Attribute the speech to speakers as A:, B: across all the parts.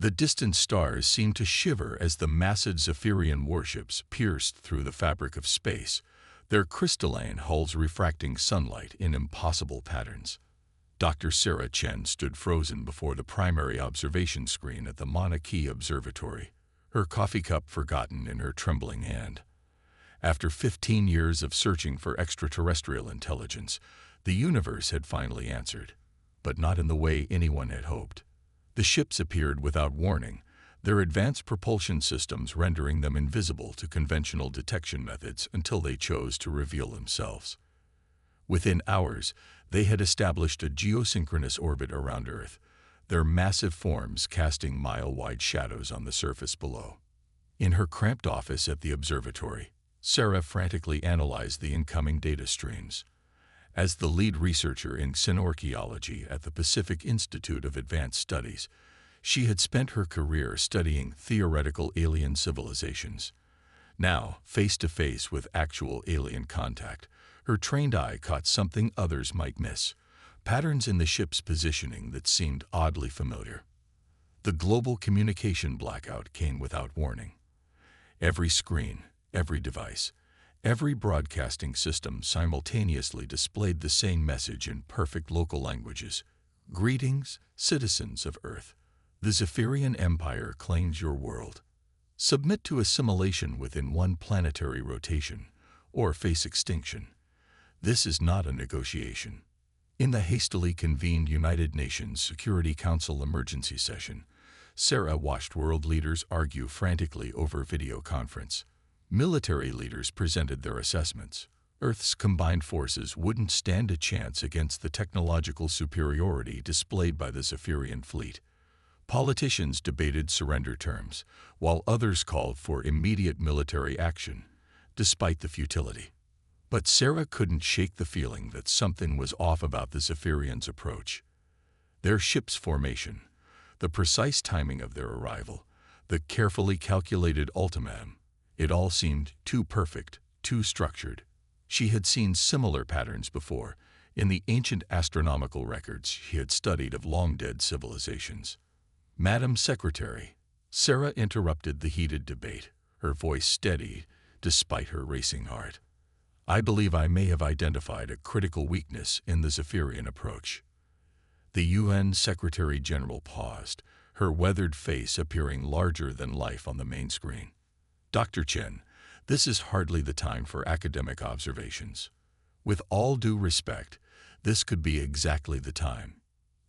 A: The distant stars seemed to shiver as the massive Zephyrian warships pierced through the fabric of space, their crystalline hulls refracting sunlight in impossible patterns. Dr. Sarah Chen stood frozen before the primary observation screen at the Mauna Kea Observatory, her coffee cup forgotten in her trembling hand. After 15 years of searching for extraterrestrial intelligence, the universe had finally answered, but not in the way anyone had hoped. The ships appeared without warning, their advanced propulsion systems rendering them invisible to conventional detection methods until they chose to reveal themselves. Within hours, they had established a geosynchronous orbit around Earth, their massive forms casting mile-wide shadows on the surface below. In her cramped office at the observatory, Sarah frantically analyzed the incoming data streams. As the lead researcher in xenorchaeology at the Pacific Institute of Advanced Studies, she had spent her career studying theoretical alien civilizations. Now, face-to-face with actual alien contact, her trained eye caught something others might miss, patterns in the ship's positioning that seemed oddly familiar. The global communication blackout came without warning. Every screen, every device, every broadcasting system simultaneously displayed the same message in perfect local languages. Greetings, citizens of Earth. The Zephyrian Empire claims your world. Submit to assimilation within one planetary rotation, or face extinction. This is not a negotiation. In the hastily convened United Nations Security Council emergency session, Sarah watched world leaders argue frantically over video conference. Military leaders presented their assessments. Earth's combined forces wouldn't stand a chance against the technological superiority displayed by the Zephyrian fleet. Politicians debated surrender terms, while others called for immediate military action, despite the futility. But Sarah couldn't shake the feeling that something was off about the Zephyrians' approach. Their ship's formation, the precise timing of their arrival, the carefully calculated ultimatum, it all seemed too perfect, too structured. She had seen similar patterns before, in the ancient astronomical records she had studied of long-dead civilizations. Madam Secretary, Sarah interrupted the heated debate, her voice steady despite her racing heart. I believe I may have identified a critical weakness in the Zephyrian approach. The UN Secretary-General paused, her weathered face appearing larger than life on the main screen. Dr. Chen, this is hardly the time for academic observations. With all due respect, this could be exactly the time.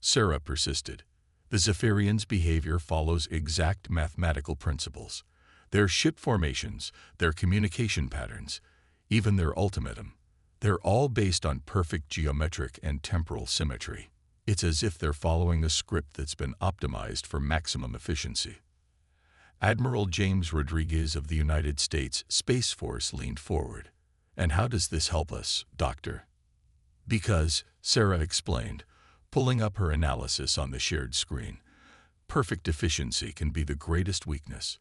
A: Sarah persisted. The Zephyrians' behavior follows exact mathematical principles. Their ship formations, their communication patterns, even their ultimatum, they're all based on perfect geometric and temporal symmetry. It's as if they're following a script that's been optimized for maximum efficiency. Admiral James Rodriguez of the United States Space Force leaned forward. And how does this help us, Doctor? Because, Sarah explained, pulling up her analysis on the shared screen, perfect efficiency can be the greatest weakness.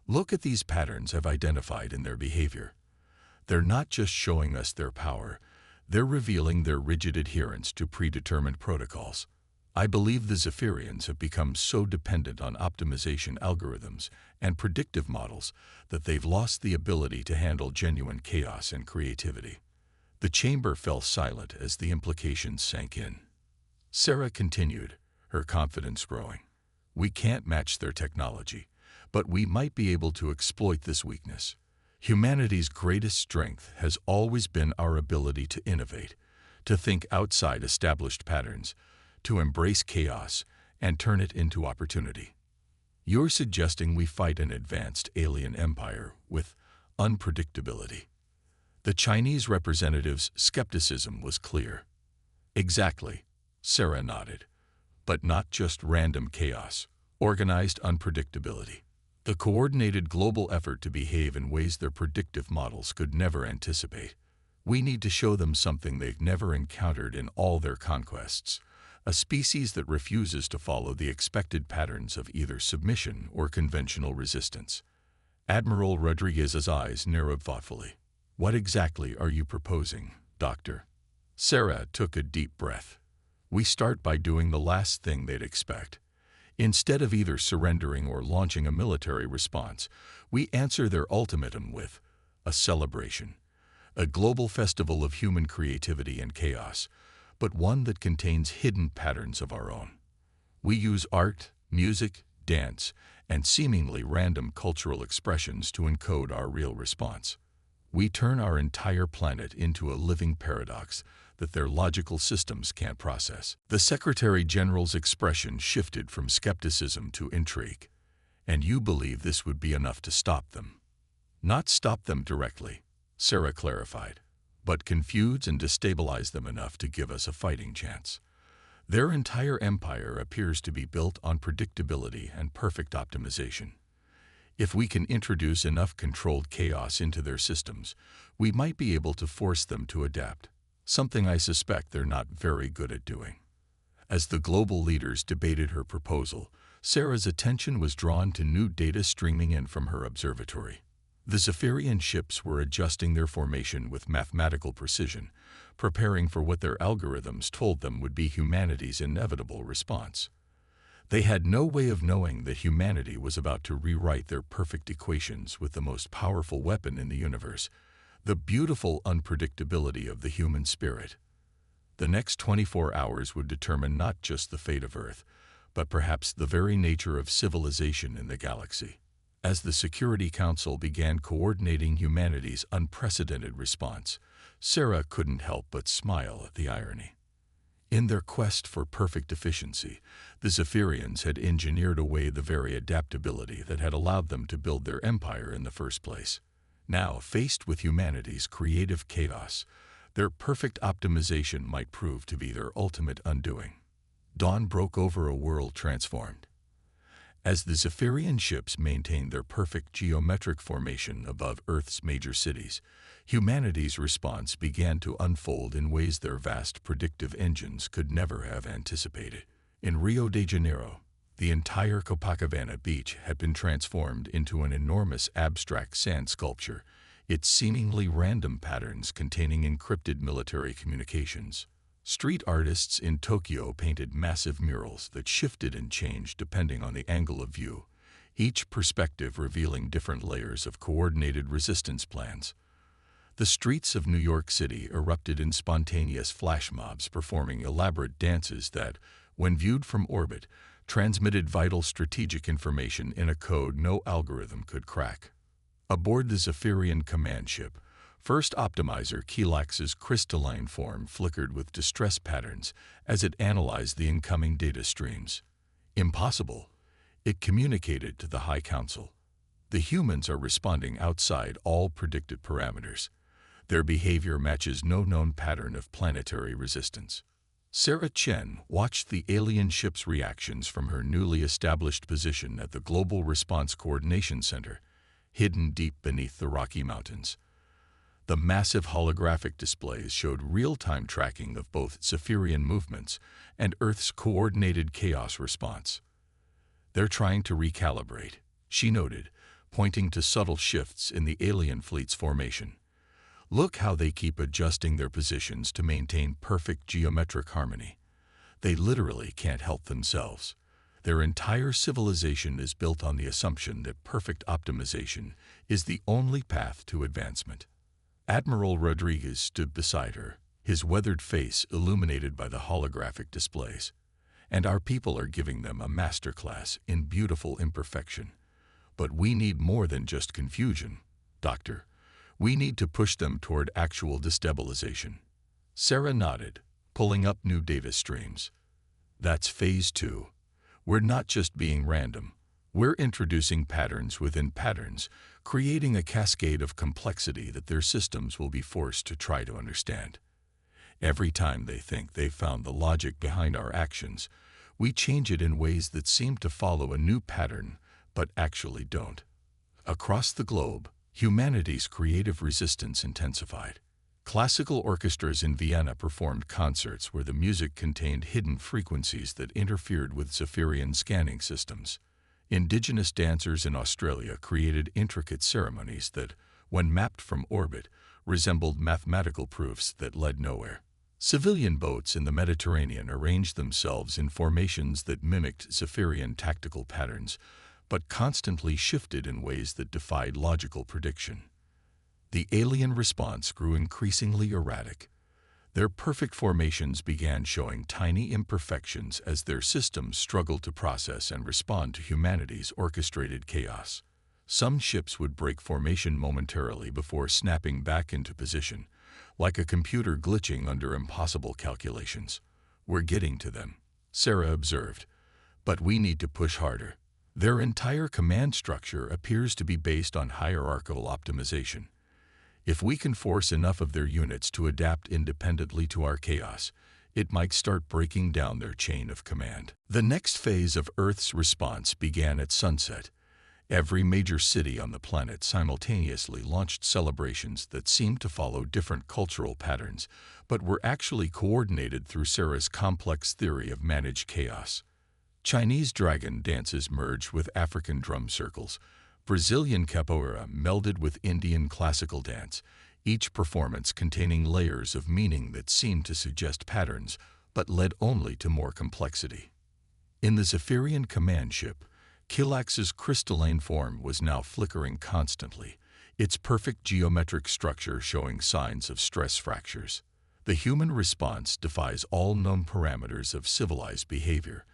A: Look at these patterns I've identified in their behavior. They're not just showing us their power, they're revealing their rigid adherence to predetermined protocols. I believe the Zephyrians have become so dependent on optimization algorithms and predictive models that they've lost the ability to handle genuine chaos and creativity. The chamber fell silent as the implications sank in. Sarah continued, her confidence growing. We can't match their technology, but we might be able to exploit this weakness. Humanity's greatest strength has always been our ability to innovate, to think outside established patterns, to embrace chaos and turn it into opportunity. You're suggesting we fight an advanced alien empire with unpredictability. The Chinese representative's skepticism was clear. Exactly, Sarah nodded. But not just random chaos, organized unpredictability. The coordinated global effort to behave in ways their predictive models could never anticipate. We need to show them something they've never encountered in all their conquests. A species that refuses to follow the expected patterns of either submission or conventional resistance. Admiral Rodriguez's eyes narrowed thoughtfully. What exactly are you proposing, Doctor? Sarah took a deep breath. We start by doing the last thing they'd expect. Instead of either surrendering or launching a military response, we answer their ultimatum with a celebration, a global festival of human creativity and chaos, but one that contains hidden patterns of our own. We use art, music, dance, and seemingly random cultural expressions to encode our real response. We turn our entire planet into a living paradox that their logical systems can't process. The Secretary General's expression shifted from skepticism to intrigue. And you believe this would be enough to stop them. Not stop them directly, Sarah clarified, but confuse and destabilize them enough to give us a fighting chance. Their entire empire appears to be built on predictability and perfect optimization. If we can introduce enough controlled chaos into their systems, we might be able to force them to adapt, something I suspect they're not very good at doing. As the global leaders debated her proposal, Sarah's attention was drawn to new data streaming in from her observatory. The Zephyrian ships were adjusting their formation with mathematical precision, preparing for what their algorithms told them would be humanity's inevitable response. They had no way of knowing that humanity was about to rewrite their perfect equations with the most powerful weapon in the universe, the beautiful unpredictability of the human spirit. The next 24 hours would determine not just the fate of Earth, but perhaps the very nature of civilization in the galaxy. As the Security Council began coordinating humanity's unprecedented response, Sarah couldn't help but smile at the irony. In their quest for perfect efficiency, the Zephyrians had engineered away the very adaptability that had allowed them to build their empire in the first place. Now, faced with humanity's creative chaos, their perfect optimization might prove to be their ultimate undoing. Dawn broke over a world transformed. As the Zephyrian ships maintained their perfect geometric formation above Earth's major cities, humanity's response began to unfold in ways their vast predictive engines could never have anticipated. In Rio de Janeiro, the entire Copacabana beach had been transformed into an enormous abstract sand sculpture, its seemingly random patterns containing encrypted military communications. Street artists in Tokyo painted massive murals that shifted and changed depending on the angle of view, each perspective revealing different layers of coordinated resistance plans. The streets of New York City erupted in spontaneous flash mobs performing elaborate dances that, when viewed from orbit, transmitted vital strategic information in a code no algorithm could crack. Aboard the Zephyrian command ship, First Optimizer Kelax's crystalline form flickered with distress patterns as it analyzed the incoming data streams. Impossible, it communicated to the High Council. The humans are responding outside all predicted parameters. Their behavior matches no known pattern of planetary resistance. Sarah Chen watched the alien ship's reactions from her newly established position at the Global Response Coordination Center, hidden deep beneath the Rocky Mountains. The massive holographic displays showed real-time tracking of both Zephyrian movements and Earth's coordinated chaos response. "They're trying to recalibrate," she noted, pointing to subtle shifts in the alien fleet's formation. "Look how they keep adjusting their positions to maintain perfect geometric harmony. They literally can't help themselves. Their entire civilization is built on the assumption that perfect optimization is the only path to advancement." Admiral Rodriguez stood beside her, his weathered face illuminated by the holographic displays. "And our people are giving them a masterclass in beautiful imperfection. But we need more than just confusion, Doctor. We need to push them toward actual destabilization." Sarah nodded, pulling up new data streams. "That's phase 2. We're not just being random. We're introducing patterns within patterns, creating a cascade of complexity that their systems will be forced to try to understand. Every time they think they've found the logic behind our actions, we change it in ways that seem to follow a new pattern, but actually don't." Across the globe, humanity's creative resistance intensified. Classical orchestras in Vienna performed concerts where the music contained hidden frequencies that interfered with Zephyrian scanning systems. Indigenous dancers in Australia created intricate ceremonies that, when mapped from orbit, resembled mathematical proofs that led nowhere. Civilian boats in the Mediterranean arranged themselves in formations that mimicked Zephyrian tactical patterns, but constantly shifted in ways that defied logical prediction. The alien response grew increasingly erratic. Their perfect formations began showing tiny imperfections as their systems struggled to process and respond to humanity's orchestrated chaos. Some ships would break formation momentarily before snapping back into position, like a computer glitching under impossible calculations. "We're getting to them," Sarah observed, "but we need to push harder." Their entire command structure appears to be based on hierarchical optimization. If we can force enough of their units to adapt independently to our chaos, it might start breaking down their chain of command. The next phase of Earth's response began at sunset. Every major city on the planet simultaneously launched celebrations that seemed to follow different cultural patterns, but were actually coordinated through Sarah's complex theory of managed chaos. Chinese dragon dances merged with African drum circles. Brazilian capoeira melded with Indian classical dance, each performance containing layers of meaning that seemed to suggest patterns, but led only to more complexity. In the Zephyrian command ship, Kilax's crystalline form was now flickering constantly, its perfect geometric structure showing signs of stress fractures. The human response defies all known parameters of civilized behavior,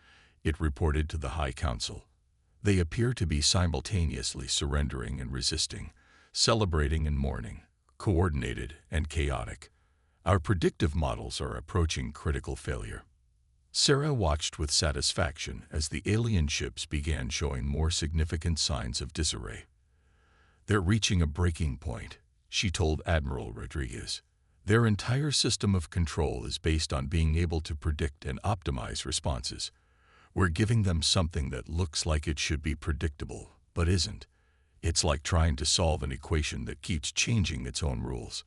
A: it reported to the High Council. They appear to be simultaneously surrendering and resisting, celebrating and mourning, coordinated and chaotic. Our predictive models are approaching critical failure. Sarah watched with satisfaction as the alien ships began showing more significant signs of disarray. "They're reaching a breaking point," she told Admiral Rodriguez. "Their entire system of control is based on being able to predict and optimize responses. We're giving them something that looks like it should be predictable, but isn't. It's like trying to solve an equation that keeps changing its own rules."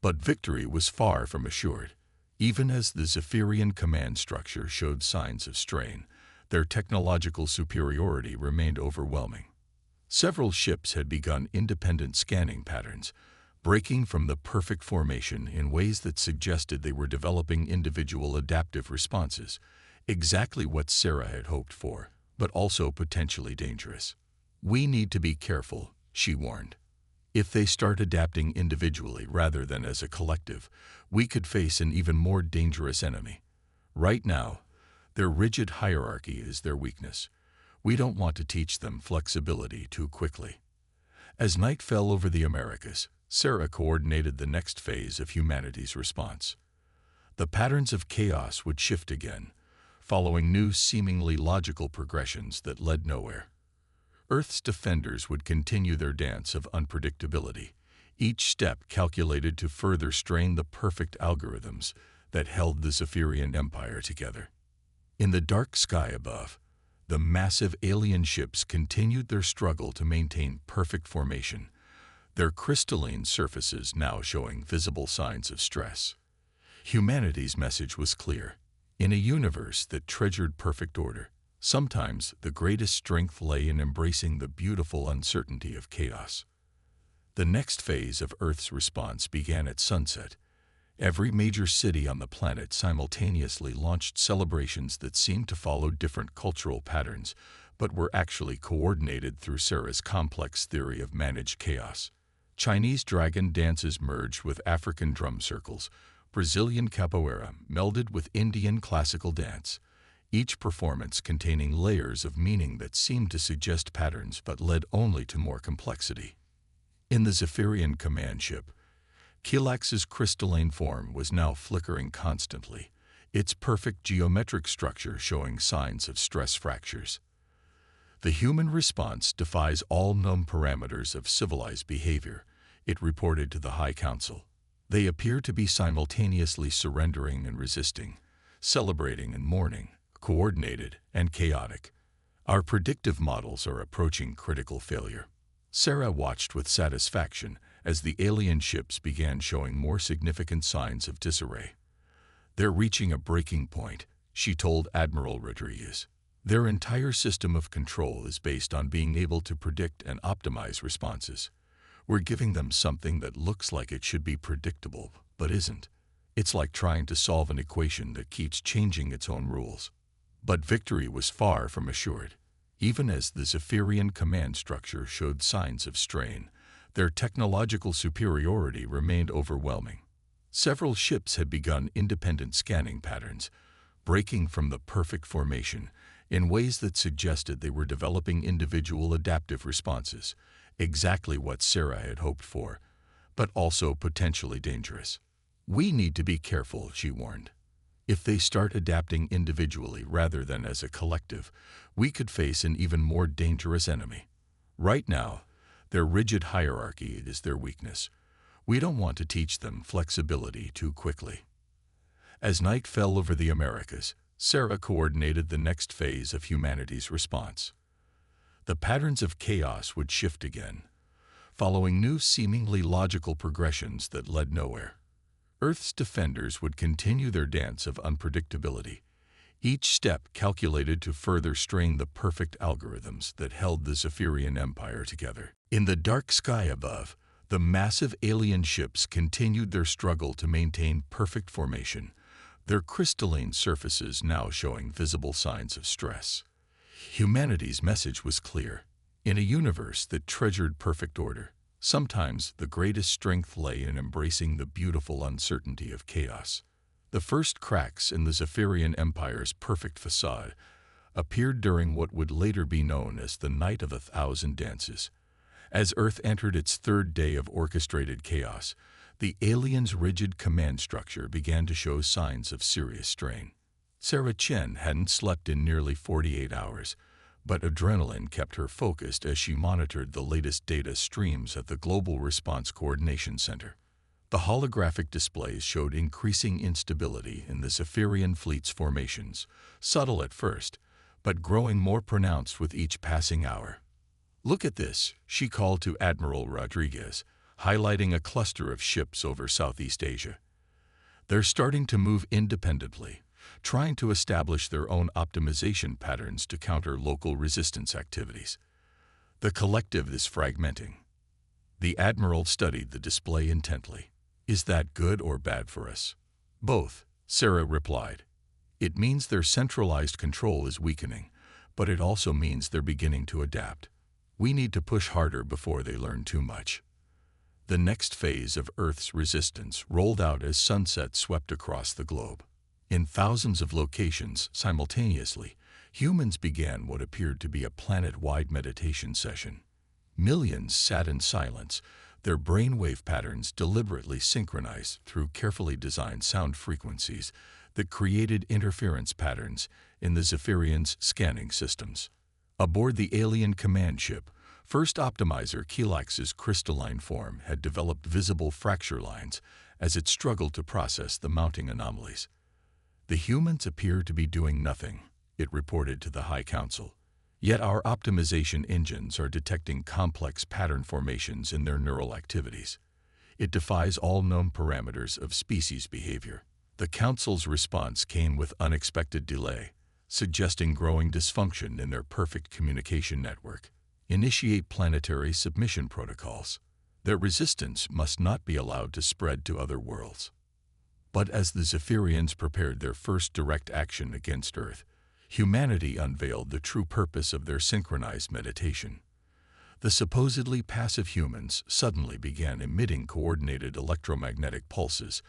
A: But victory was far from assured. Even as the Zephyrian command structure showed signs of strain, their technological superiority remained overwhelming. Several ships had begun independent scanning patterns, breaking from the perfect formation in ways that suggested they were developing individual adaptive responses, exactly what Sarah had hoped for, but also potentially dangerous. "We need to be careful," she warned. "If they start adapting individually rather than as a collective, we could face an even more dangerous enemy. Right now, their rigid hierarchy is their weakness. We don't want to teach them flexibility too quickly." As night fell over the Americas, Sarah coordinated the next phase of humanity's response. The patterns of chaos would shift again, following new seemingly logical progressions that led nowhere. Earth's defenders would continue their dance of unpredictability, each step calculated to further strain the perfect algorithms that held the Zephyrian Empire together. In the dark sky above, the massive alien ships continued their struggle to maintain perfect formation, their crystalline surfaces now showing visible signs of stress. Humanity's message was clear. In a universe that treasured perfect order, sometimes the greatest strength lay in embracing the beautiful uncertainty of chaos. The next phase of Earth's response began at sunset. Every major city on the planet simultaneously launched celebrations that seemed to follow different cultural patterns, but were actually coordinated through Sarah's complex theory of managed chaos. Chinese dragon dances merged with African drum circles, Brazilian capoeira melded with Indian classical dance, each performance containing layers of meaning that seemed to suggest patterns but led only to more complexity. In the Zephyrian command ship, Kilax's crystalline form was now flickering constantly, its perfect geometric structure showing signs of stress fractures. The human response defies all known parameters of civilized behavior, it reported to the High Council. They appear to be simultaneously surrendering and resisting, celebrating and mourning, coordinated and chaotic. Our predictive models are approaching critical failure. Sarah watched with satisfaction as the alien ships began showing more significant signs of disarray. "They're reaching a breaking point," she told Admiral Rodriguez. "Their entire system of control is based on being able to predict and optimize responses. We're giving them something that looks like it should be predictable, but isn't. It's like trying to solve an equation that keeps changing its own rules. But victory was far from assured. Even as the Zephyrian command structure showed signs of strain, their technological superiority remained overwhelming. Several ships had begun independent scanning patterns, breaking from the perfect formation in ways that suggested they were developing individual adaptive responses, exactly what Sarah had hoped for, but also potentially dangerous. "We need to be careful," she warned. "If they start adapting individually rather than as a collective, we could face an even more dangerous enemy. Right now, their rigid hierarchy is their weakness. We don't want to teach them flexibility too quickly." As night fell over the Americas, Sarah coordinated the next phase of humanity's response. The patterns of chaos would shift again, following new seemingly logical progressions that led nowhere. Earth's defenders would continue their dance of unpredictability, each step calculated to further strain the perfect algorithms that held the Zephyrian Empire together. In the dark sky above, the massive alien ships continued their struggle to maintain perfect formation, their crystalline surfaces now showing visible signs of stress. Humanity's message was clear. In a universe that treasured perfect order, sometimes the greatest strength lay in embracing the beautiful uncertainty of chaos. The first cracks in the Zephyrian Empire's perfect facade appeared during what would later be known as the Night of 1,000 Dances. As Earth entered its third day of orchestrated chaos, the aliens' rigid command structure began to show signs of serious strain. Sarah Chen hadn't slept in nearly 48 hours, but adrenaline kept her focused as she monitored the latest data streams at the Global Response Coordination Center. The holographic displays showed increasing instability in the Zephyrian fleet's formations, subtle at first, but growing more pronounced with each passing hour. "Look at this," she called to Admiral Rodriguez, highlighting a cluster of ships over Southeast Asia. "They're starting to move independently, trying to establish their own optimization patterns to counter local resistance activities. The collective is fragmenting." The Admiral studied the display intently. "Is that good or bad for us?" "Both," Sarah replied. "It means their centralized control is weakening, but it also means they're beginning to adapt. We need to push harder before they learn too much." The next phase of Earth's resistance rolled out as sunset swept across the globe. In thousands of locations simultaneously, humans began what appeared to be a planet-wide meditation session. Millions sat in silence, their brainwave patterns deliberately synchronized through carefully designed sound frequencies that created interference patterns in the Zephyrian's scanning systems. Aboard the alien command ship, First Optimizer Kelax's crystalline form had developed visible fracture lines as it struggled to process the mounting anomalies. "The humans appear to be doing nothing," it reported to the High Council. "Yet our optimization engines are detecting complex pattern formations in their neural activities. It defies all known parameters of species behavior." The Council's response came with unexpected delay, suggesting growing dysfunction in their perfect communication network. "Initiate planetary submission protocols. Their resistance must not be allowed to spread to other worlds." But as the Zephyrians prepared their first direct action against Earth, humanity unveiled the true purpose of their synchronized meditation. The supposedly passive humans suddenly began emitting coordinated electromagnetic pulses,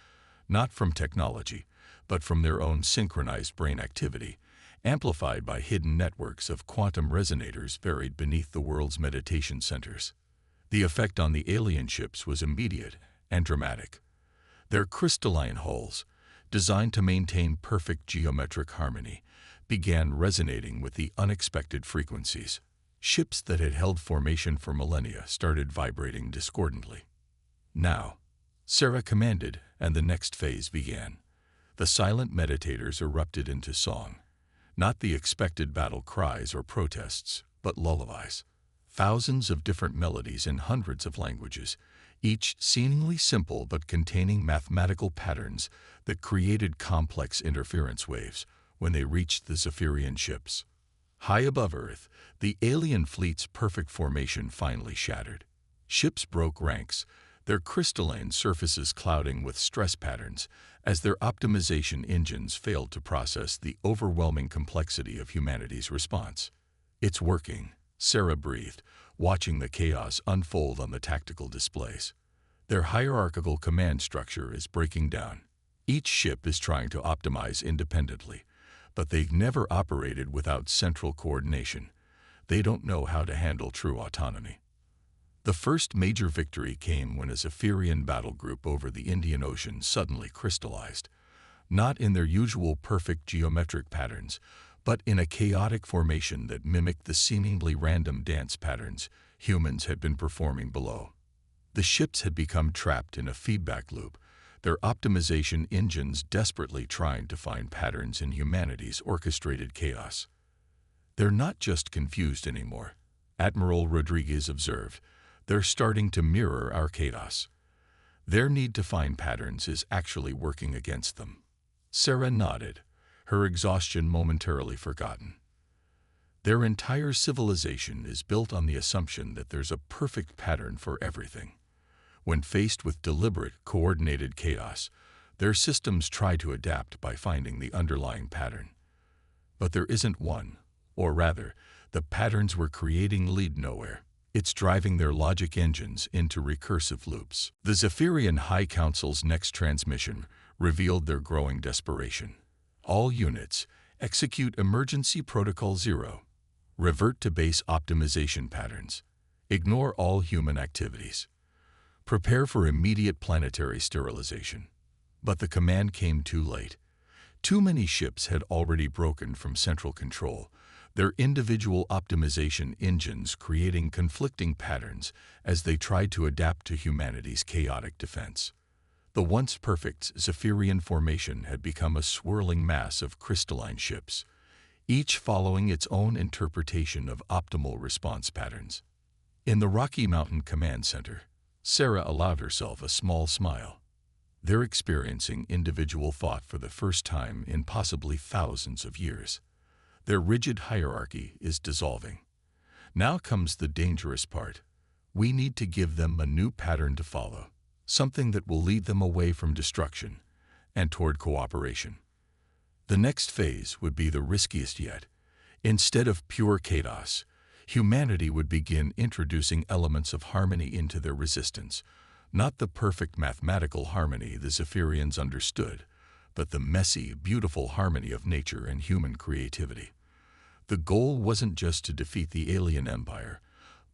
A: not from technology, but from their own synchronized brain activity, amplified by hidden networks of quantum resonators buried beneath the world's meditation centers. The effect on the alien ships was immediate and dramatic. Their crystalline hulls, designed to maintain perfect geometric harmony, began resonating with the unexpected frequencies. Ships that had held formation for millennia started vibrating discordantly. "Now," Sarah commanded, and the next phase began. The silent meditators erupted into song. Not the expected battle cries or protests, but lullabies. Thousands of different melodies in hundreds of languages, each seemingly simple but containing mathematical patterns that created complex interference waves when they reached the Zephyrian ships. High above Earth, the alien fleet's perfect formation finally shattered. Ships broke ranks, their crystalline surfaces clouding with stress patterns as their optimization engines failed to process the overwhelming complexity of humanity's response. "It's working," Sarah breathed, watching the chaos unfold on the tactical displays. Their hierarchical command structure is breaking down. Each ship is trying to optimize independently, but they've never operated without central coordination. They don't know how to handle true autonomy. The first major victory came when a Zephyrian battle group over the Indian Ocean suddenly crystallized, not in their usual perfect geometric patterns, but in a chaotic formation that mimicked the seemingly random dance patterns humans had been performing below. The ships had become trapped in a feedback loop, their optimization engines desperately trying to find patterns in humanity's orchestrated chaos. "They're not just confused anymore," Admiral Rodriguez observed. "They're starting to mirror our chaos. Their need to find patterns is actually working against them." Sarah nodded, her exhaustion momentarily forgotten. Their entire civilization is built on the assumption that there's a perfect pattern for everything. When faced with deliberate, coordinated chaos, their systems try to adapt by finding the underlying pattern. But there isn't one, or rather, the patterns we're creating lead nowhere. It's driving their logic engines into recursive loops. The Zephyrian High Council's next transmission revealed their growing desperation. "All units, execute Emergency Protocol 0. Revert to base optimization patterns. Ignore all human activities. Prepare for immediate planetary sterilization." But the command came too late. Too many ships had already broken from central control, their individual optimization engines creating conflicting patterns as they tried to adapt to humanity's chaotic defense. The once perfect Zephyrian formation had become a swirling mass of crystalline ships, each following its own interpretation of optimal response patterns. In the Rocky Mountain Command Center, Sarah allowed herself a small smile. They're experiencing individual thought for the first time in possibly thousands of years. Their rigid hierarchy is dissolving. Now comes the dangerous part. We need to give them a new pattern to follow, something that will lead them away from destruction and toward cooperation. The next phase would be the riskiest yet. Instead of pure chaos, humanity would begin introducing elements of harmony into their resistance, not the perfect mathematical harmony the Zephyrians understood, but the messy, beautiful harmony of nature and human creativity. The goal wasn't just to defeat the alien empire,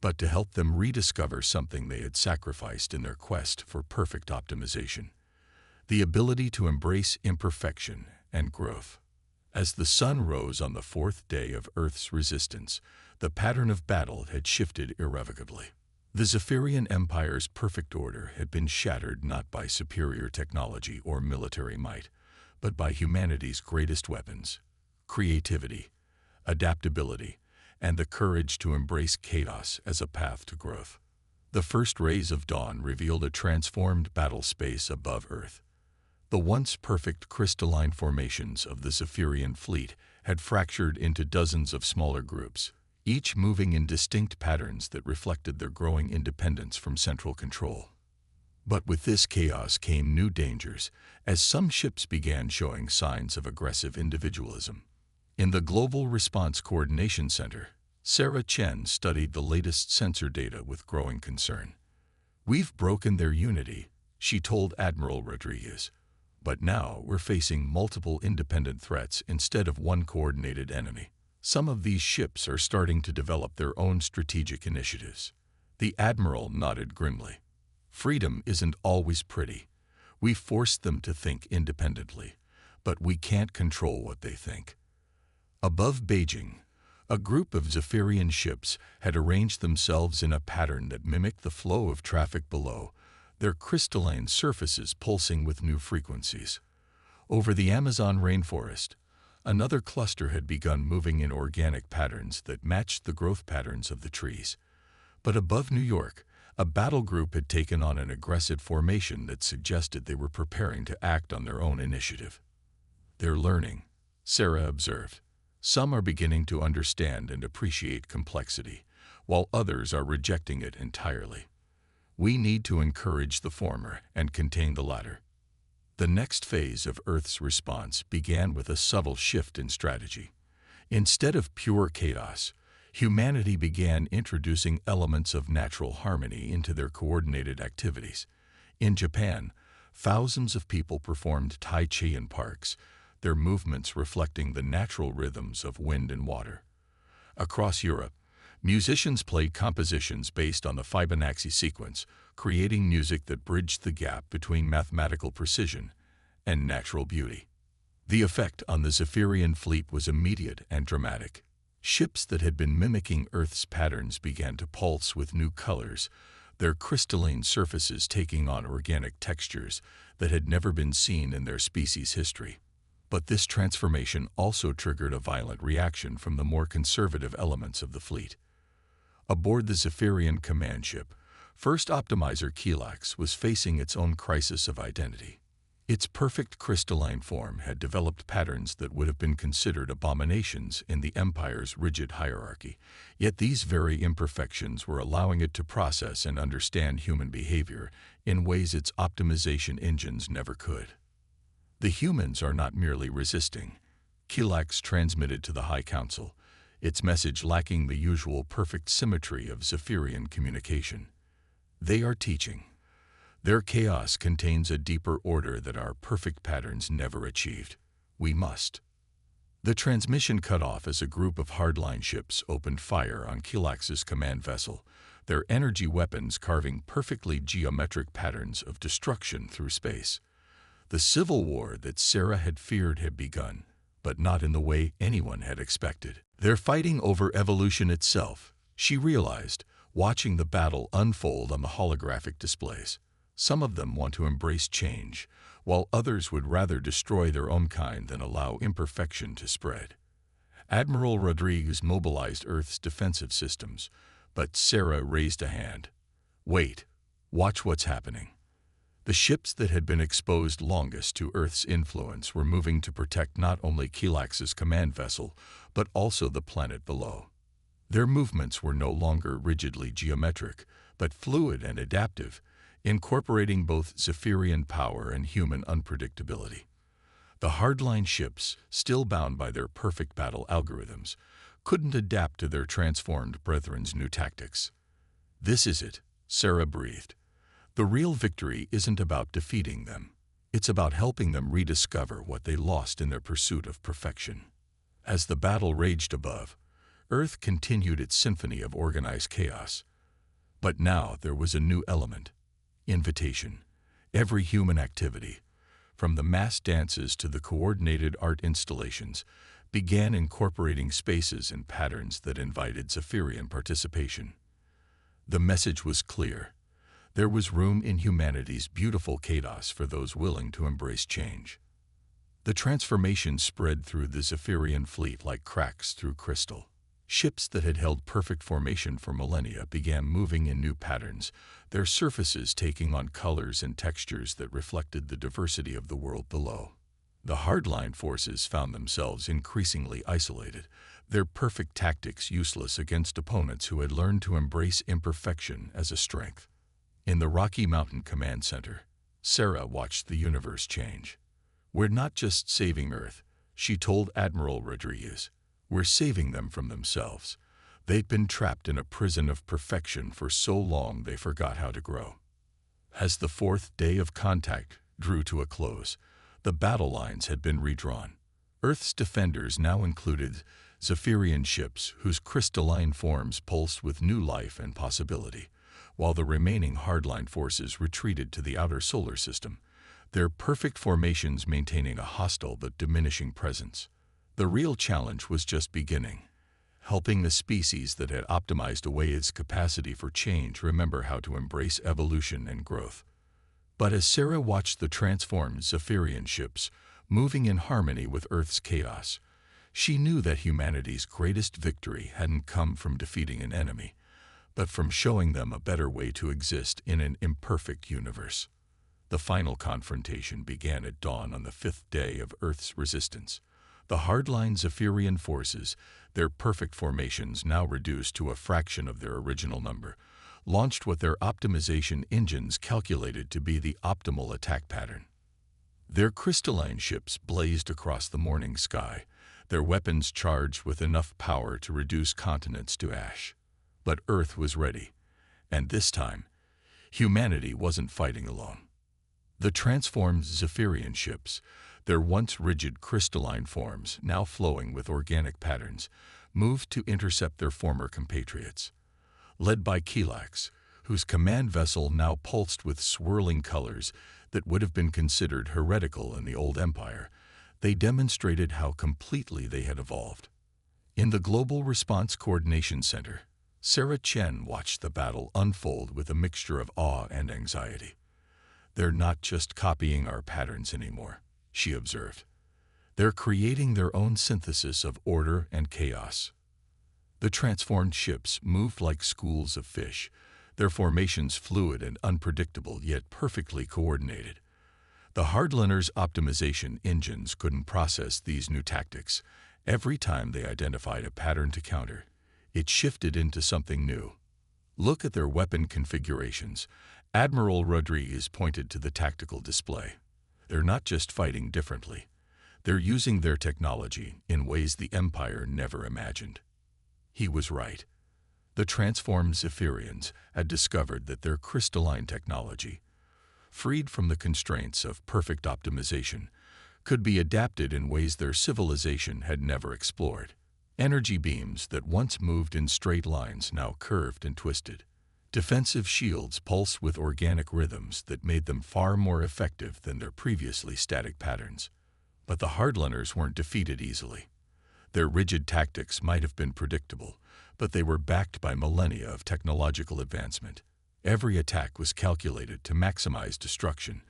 A: but to help them rediscover something they had sacrificed in their quest for perfect optimization: the ability to embrace imperfection and growth. As the sun rose on the fourth day of Earth's resistance, the pattern of battle had shifted irrevocably. The Zephyrian Empire's perfect order had been shattered not by superior technology or military might, but by humanity's greatest weapons: creativity, adaptability, and the courage to embrace chaos as a path to growth. The first rays of dawn revealed a transformed battle space above Earth. The once perfect crystalline formations of the Zephyrian fleet had fractured into dozens of smaller groups, each moving in distinct patterns that reflected their growing independence from central control. But with this chaos came new dangers, as some ships began showing signs of aggressive individualism. In the Global Response Coordination Center, Sarah Chen studied the latest sensor data with growing concern. "We've broken their unity," she told Admiral Rodriguez. "But now we're facing multiple independent threats instead of one coordinated enemy. Some of these ships are starting to develop their own strategic initiatives." The Admiral nodded grimly. "Freedom isn't always pretty. We force them to think independently, but we can't control what they think." Above Beijing, a group of Zephyrian ships had arranged themselves in a pattern that mimicked the flow of traffic below, their crystalline surfaces pulsing with new frequencies. Over the Amazon rainforest, another cluster had begun moving in organic patterns that matched the growth patterns of the trees. But above New York, a battle group had taken on an aggressive formation that suggested they were preparing to act on their own initiative. "They're learning," Sarah observed. "Some are beginning to understand and appreciate complexity, while others are rejecting it entirely." We need to encourage the former and contain the latter. The next phase of Earth's response began with a subtle shift in strategy. Instead of pure chaos, humanity began introducing elements of natural harmony into their coordinated activities. In Japan, thousands of people performed Tai Chi in parks, their movements reflecting the natural rhythms of wind and water. Across Europe, musicians played compositions based on the Fibonacci sequence, creating music that bridged the gap between mathematical precision and natural beauty. The effect on the Zephyrian fleet was immediate and dramatic. Ships that had been mimicking Earth's patterns began to pulse with new colors, their crystalline surfaces taking on organic textures that had never been seen in their species' history. But this transformation also triggered a violent reaction from the more conservative elements of the fleet. Aboard the Zephyrian command ship, First Optimizer Kelax was facing its own crisis of identity. Its perfect crystalline form had developed patterns that would have been considered abominations in the Empire's rigid hierarchy, yet these very imperfections were allowing it to process and understand human behavior in ways its optimization engines never could. The humans are not merely resisting, Kelax transmitted to the High Council, its message lacking the usual perfect symmetry of Zephyrian communication. They are teaching. Their chaos contains a deeper order that our perfect patterns never achieved. We must. The transmission cut off as a group of hardline ships opened fire on Kelax's command vessel, their energy weapons carving perfectly geometric patterns of destruction through space. The civil war that Sarah had feared had begun, but not in the way anyone had expected. They're fighting over evolution itself, she realized, watching the battle unfold on the holographic displays. Some of them want to embrace change, while others would rather destroy their own kind than allow imperfection to spread. Admiral Rodriguez mobilized Earth's defensive systems, but Sarah raised a hand. Wait, watch what's happening. The ships that had been exposed longest to Earth's influence were moving to protect not only Kelax's command vessel, but also the planet below. Their movements were no longer rigidly geometric, but fluid and adaptive, incorporating both Zephyrian power and human unpredictability. The hardline ships, still bound by their perfect battle algorithms, couldn't adapt to their transformed brethren's new tactics. This is it, Sarah breathed. The real victory isn't about defeating them. It's about helping them rediscover what they lost in their pursuit of perfection. As the battle raged above, Earth continued its symphony of organized chaos. But now there was a new element. Invitation. Every human activity, from the mass dances to the coordinated art installations, began incorporating spaces and patterns that invited Zephyrian participation. The message was clear. There was room in humanity's beautiful chaos for those willing to embrace change. The transformation spread through the Zephyrian fleet like cracks through crystal. Ships that had held perfect formation for millennia began moving in new patterns, their surfaces taking on colors and textures that reflected the diversity of the world below. The hardline forces found themselves increasingly isolated, their perfect tactics useless against opponents who had learned to embrace imperfection as a strength. In the Rocky Mountain Command Center, Sarah watched the universe change. "We're not just saving Earth," she told Admiral Rodriguez. "We're saving them from themselves. They'd been trapped in a prison of perfection for so long they forgot how to grow." As the fourth day of contact drew to a close, the battle lines had been redrawn. Earth's defenders now included Zephyrian ships whose crystalline forms pulsed with new life and possibility, while the remaining hardline forces retreated to the outer solar system, their perfect formations maintaining a hostile but diminishing presence. The real challenge was just beginning, helping the species that had optimized away its capacity for change remember how to embrace evolution and growth. But as Sarah watched the transformed Zephyrian ships moving in harmony with Earth's chaos, she knew that humanity's greatest victory hadn't come from defeating an enemy, but from showing them a better way to exist in an imperfect universe. The final confrontation began at dawn on the fifth day of Earth's resistance. The hardline Zephyrian forces, their perfect formations now reduced to a fraction of their original number, launched what their optimization engines calculated to be the optimal attack pattern. Their crystalline ships blazed across the morning sky, their weapons charged with enough power to reduce continents to ash. But Earth was ready, and this time, humanity wasn't fighting alone. The transformed Zephyrian ships, their once rigid crystalline forms now flowing with organic patterns, moved to intercept their former compatriots. Led by Kilax, whose command vessel now pulsed with swirling colors that would have been considered heretical in the old empire, they demonstrated how completely they had evolved. In the Global Response Coordination Center, Sarah Chen watched the battle unfold with a mixture of awe and anxiety. "They're not just copying our patterns anymore," she observed. "They're creating their own synthesis of order and chaos." The transformed ships moved like schools of fish, their formations fluid and unpredictable yet perfectly coordinated. The hardliners' optimization engines couldn't process these new tactics. Every time they identified a pattern to counter, it shifted into something new. "Look at their weapon configurations," Admiral Rodriguez pointed to the tactical display. "They're not just fighting differently. They're using their technology in ways the Empire never imagined." He was right. The transformed Zephyrians had discovered that their crystalline technology, freed from the constraints of perfect optimization, could be adapted in ways their civilization had never explored. Energy beams that once moved in straight lines now curved and twisted. Defensive shields pulsed with organic rhythms that made them far more effective than their previously static patterns. But the hardliners weren't defeated easily. Their rigid tactics might have been predictable, but they were backed by millennia of technological advancement. Every attack was calculated to maximize destruction,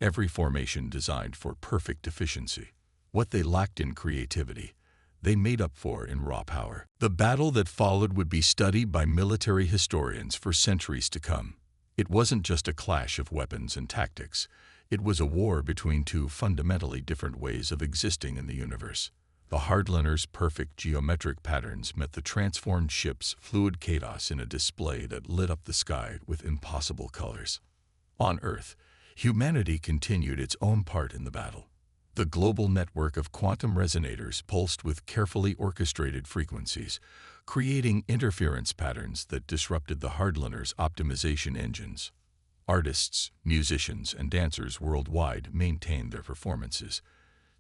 A: every formation designed for perfect efficiency. What they lacked in creativity, they made up for in raw power. The battle that followed would be studied by military historians for centuries to come. It wasn't just a clash of weapons and tactics. It was a war between two fundamentally different ways of existing in the universe. The hardliners' perfect geometric patterns met the transformed ship's fluid chaos in a display that lit up the sky with impossible colors. On Earth, humanity continued its own part in the battle. The global network of quantum resonators pulsed with carefully orchestrated frequencies, creating interference patterns that disrupted the hardliners' optimization engines. Artists, musicians, and dancers worldwide maintained their performances,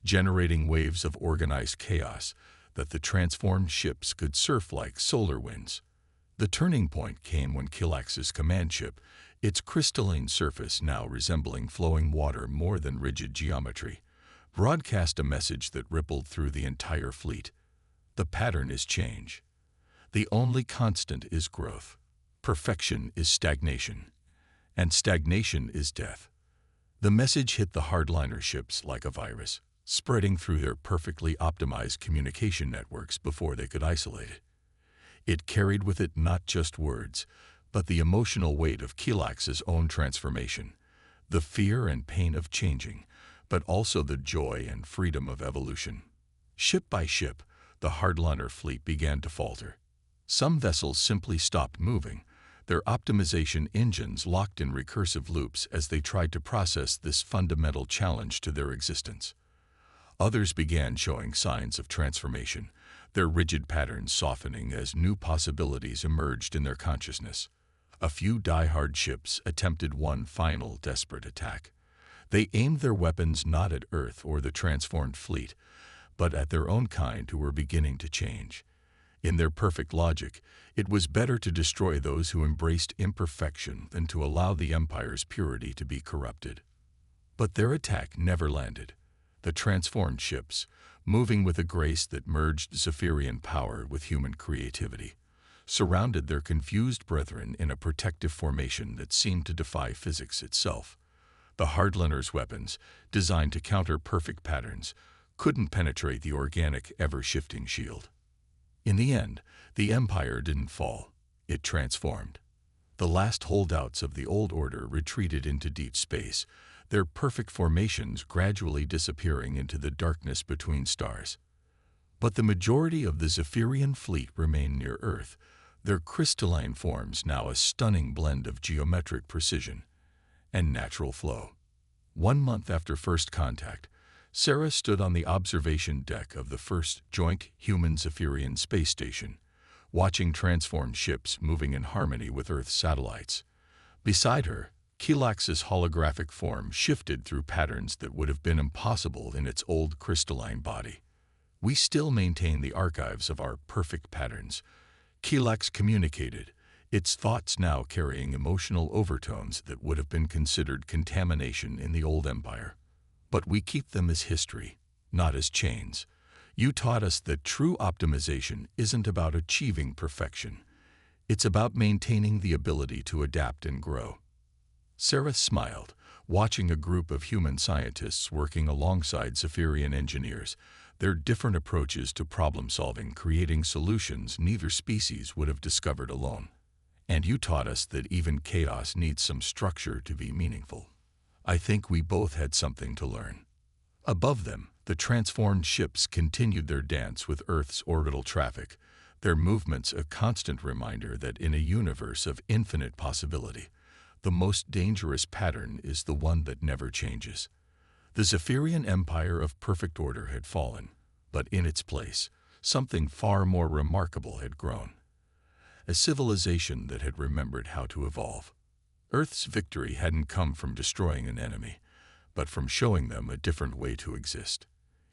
A: generating waves of organized chaos that the transformed ships could surf like solar winds. The turning point came when Kilax's command ship, its crystalline surface now resembling flowing water more than rigid geometry, broadcast a message that rippled through the entire fleet. "The pattern is change. The only constant is growth. Perfection is stagnation, and stagnation is death." The message hit the hardliner ships like a virus, spreading through their perfectly optimized communication networks before they could isolate it. It carried with it not just words, but the emotional weight of Kilax's own transformation, the fear and pain of changing, but also the joy and freedom of evolution. Ship by ship, the hardliner fleet began to falter. Some vessels simply stopped moving, their optimization engines locked in recursive loops as they tried to process this fundamental challenge to their existence. Others began showing signs of transformation, their rigid patterns softening as new possibilities emerged in their consciousness. A few die-hard ships attempted one final desperate attack. They aimed their weapons not at Earth or the transformed fleet, but at their own kind who were beginning to change. In their perfect logic, it was better to destroy those who embraced imperfection than to allow the Empire's purity to be corrupted. But their attack never landed. The transformed ships, moving with a grace that merged Zephyrian power with human creativity, surrounded their confused brethren in a protective formation that seemed to defy physics itself. The hardliners' weapons, designed to counter perfect patterns, couldn't penetrate the organic, ever-shifting shield. In the end, the Empire didn't fall. It transformed. The last holdouts of the old order retreated into deep space, their perfect formations gradually disappearing into the darkness between stars. But the majority of the Zephyrian fleet remained near Earth, their crystalline forms now a stunning blend of geometric precision and natural flow. 1 month after first contact, Sarah stood on the observation deck of the first joint human-Zephyrian space station, watching transformed ships moving in harmony with Earth's satellites. Beside her, Kelax's holographic form shifted through patterns that would have been impossible in its old crystalline body. "We still maintain the archives of our perfect patterns," Kelax communicated, its thoughts now carrying emotional overtones that would have been considered contamination in the old empire. "But we keep them as history, not as chains. You taught us that true optimization isn't about achieving perfection. It's about maintaining the ability to adapt and grow." Sarah smiled, watching a group of human scientists working alongside Zephyrian engineers, their different approaches to problem-solving creating solutions neither species would have discovered alone. "And you taught us that even chaos needs some structure to be meaningful." I think we both had something to learn. Above them, the transformed ships continued their dance with Earth's orbital traffic, their movements a constant reminder that in a universe of infinite possibility, the most dangerous pattern is the one that never changes. The Zephyrian empire of perfect order had fallen, but in its place, something far more remarkable had grown. A civilization that had remembered how to evolve. Earth's victory hadn't come from destroying an enemy, but from showing them a different way to exist.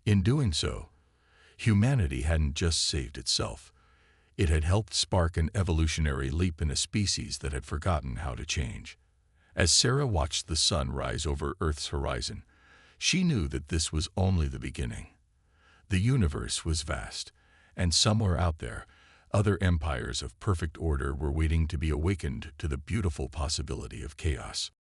A: In doing so, humanity hadn't just saved itself. It had helped spark an evolutionary leap in a species that had forgotten how to change. As Sarah watched the sun rise over Earth's horizon, she knew that this was only the beginning. The universe was vast, and somewhere out there, other empires of perfect order were waiting to be awakened to the beautiful possibility of chaos.